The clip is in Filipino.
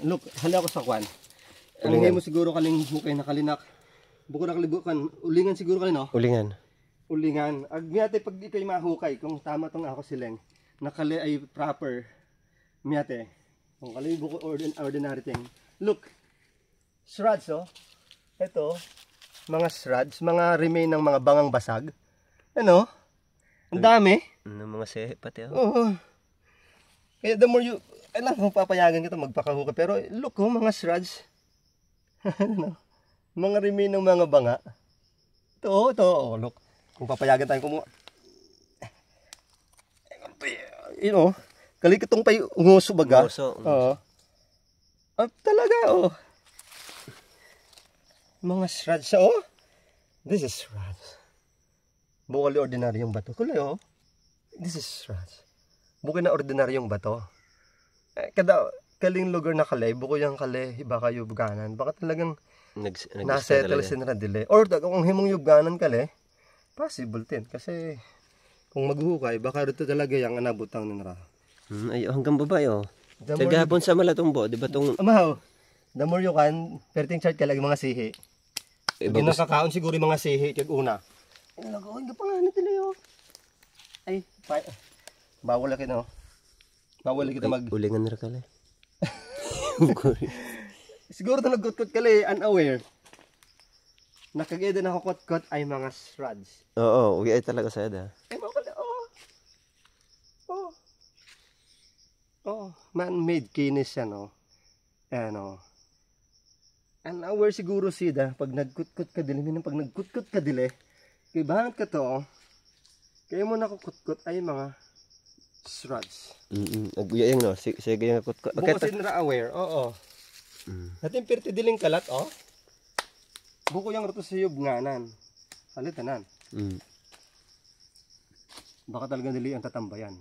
Look, hala ako sa kwan. Ang ngayon mo siguro kaling mukay nakalinak. Buko nakalibukan, ulingan siguro kaling no? Ulingan. Ulingan. Miyate pag ikay mahukay, kung tama tong ako sileng, nakali ay proper. Miyate. Kung kali buko ordinary thing. Look, shrubs oh. Ito, mga shrubs, mga remain ng mga bangang basag. Ano? Ang dami. Mga sehe pati oh. Oo. Kaya the more you, alam kung papayagan kita magpakahukay. Pero look oh, mga shrubs. Ano? Mga remain ng mga banga. Ito, oh, look. Kung papayagan tayo kumuha. You know, kalikitong pa yung nguso baga. Nguso. Oo. Talaga, oh. Mga shrubs, oh. This is shrubs. Bukali ordinaryong bato. Kulay, oh. This is shrubs. Bukali na ordinaryong bato. Kada kaling lugar na kalay, buko yung kalay, iba kayo buganan. Baka talagang nasettle sinra dili. Or kung himong yubganan kalay, possible din. Kasi kung maghuhukay, baka rito talaga yung anabutang nila. Ay, hanggang babae oh. Sagapon sa Malatumbo, di ba itong... Amaw, the more you can, perting chart ka lagi mga sihi. Hindi nakakaon siguro yung mga sihi, kag una. Ay, nag-oon ka pa nga natin oh. Ay, bawal laki no. Bawal kita mag... Ulingan na kalay. Siguro na nagkutkot kali, unaware. Nakagaya din ako kot-kot ay mga shrubs. Oo, uwi ay talaga sa eda. Ay, mga kala, man-made kinis yan, oh. Ayan, oh. Unaware siguro sida, pag nagkutkot ka dili, pag nagkutkot ka dili, kaya bangat ka to, oh. Kaya mo nakukutkot ay mga shrubs. Aguyay yung no, sige yung kutkot. Buko sinra aware, oo. Natin pirti diling kalat, oh. Buko yung rato sa yubnganan. Salitanan. Baka talaga dili ang tatambayan.